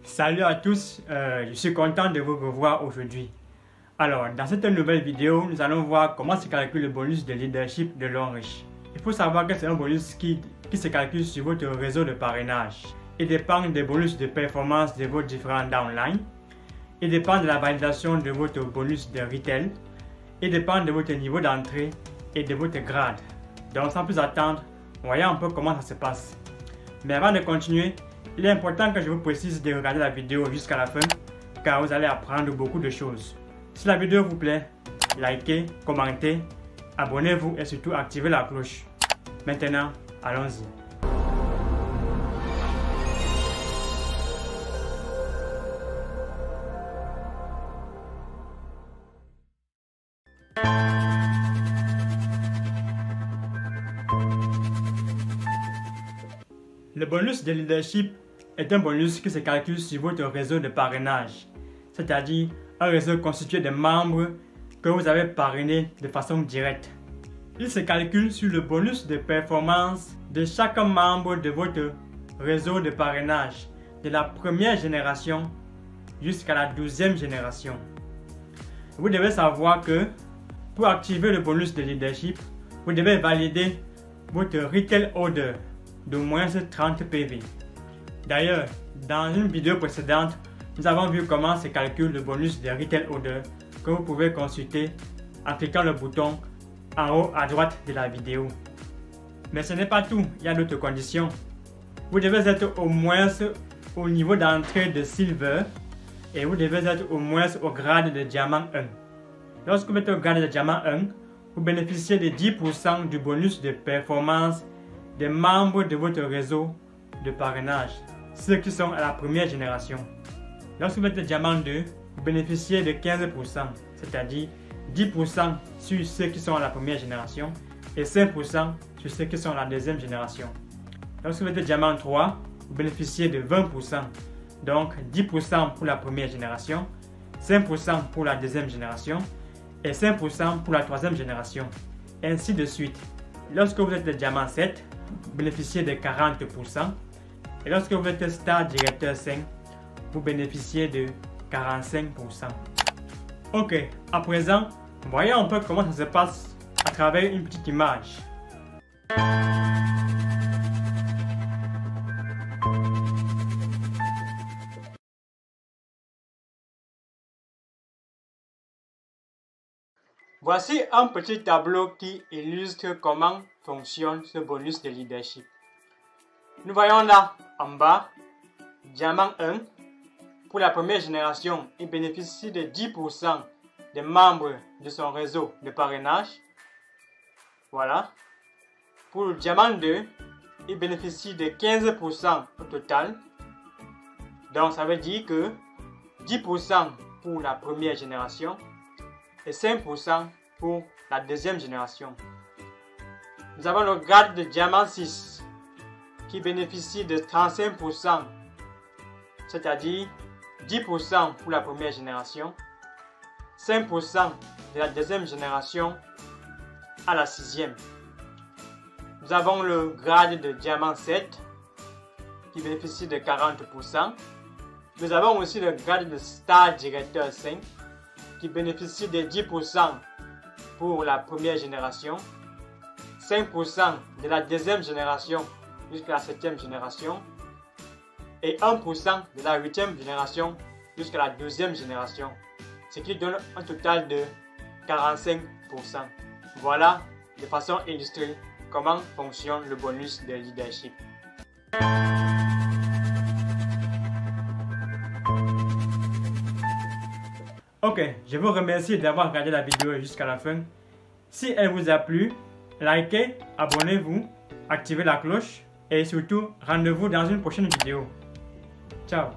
Salut à tous, je suis content de vous revoir aujourd'hui. Alors, dans cette nouvelle vidéo, nous allons voir comment se calcule le bonus de leadership de l'homme riche. Il faut savoir que c'est un bonus qui se calcule sur votre réseau de parrainage. Il dépend des bonus de performance de vos différents downlines. Il dépend de la validation de votre bonus de retail. Il dépend de votre niveau d'entrée et de votre grade. Donc, sans plus attendre, voyons un peu comment ça se passe. Mais avant de continuer, il est important que je vous précise de regarder la vidéo jusqu'à la fin, car vous allez apprendre beaucoup de choses. Si la vidéo vous plaît, likez, commentez, abonnez-vous et surtout activez la cloche. Maintenant, allons-y. Le bonus de leadership est un bonus qui se calcule sur votre réseau de parrainage, c'est-à-dire un réseau constitué de membres que vous avez parrainés de façon directe. Il se calcule sur le bonus de performance de chaque membre de votre réseau de parrainage, de la première génération jusqu'à la 12e génération. Vous devez savoir que pour activer le bonus de leadership, vous devez valider votre retail order d'au moins 30 PV. D'ailleurs, dans une vidéo précédente, nous avons vu comment se calcule le bonus de retail order que vous pouvez consulter en cliquant le bouton en haut à droite de la vidéo. Mais ce n'est pas tout, il y a d'autres conditions. Vous devez être au moins au niveau d'entrée de Silver et vous devez être au moins au grade de Diamant 1. Lorsque vous êtes au grade de Diamant 1, vous bénéficiez de 10% du bonus de performance des membres de votre réseau de parrainage, ceux qui sont à la première génération. Lorsque vous êtes Diamant 2, vous bénéficiez de 15%, c'est-à-dire 10% sur ceux qui sont à la première génération et 5% sur ceux qui sont à la deuxième génération. Lorsque vous êtes Diamant 3, vous bénéficiez de 20%, donc 10% pour la première génération, 5% pour la deuxième génération et 5% pour la troisième génération, ainsi de suite. Lorsque vous êtes Diamant 7, vous bénéficiez de 40%. Et lorsque vous êtes Star Directeur 5, vous bénéficiez de 45%. Ok, à présent, voyons un peu comment ça se passe à travers une petite image. Voici un petit tableau qui illustre comment fonctionne ce bonus de leadership. Nous voyons là, en bas, Diamant 1. Pour la première génération, il bénéficie de 10% des membres de son réseau de parrainage. Voilà. Pour le Diamant 2, il bénéficie de 15% au total. Donc ça veut dire que 10% pour la première génération et 5% pour la deuxième génération. Nous avons le grade de Diamant 6 qui bénéficie de 35%, c'est-à-dire 10% pour la première génération, 5% de la deuxième génération à la 6e. Nous avons le grade de Diamant 7 qui bénéficie de 40%. Nous avons aussi le grade de Star Directeur 5 qui bénéficie de 10% pour la première génération, 5% de la deuxième génération jusqu'à la 7e génération et 1% de la 8e génération jusqu'à la 12e génération, ce qui donne un total de 45%. Voilà de façon illustrée comment fonctionne le bonus de leadership. Ok, je vous remercie d'avoir regardé la vidéo jusqu'à la fin. Si elle vous a plu, likez, abonnez-vous, activez la cloche et surtout, rendez-vous dans une prochaine vidéo. Ciao!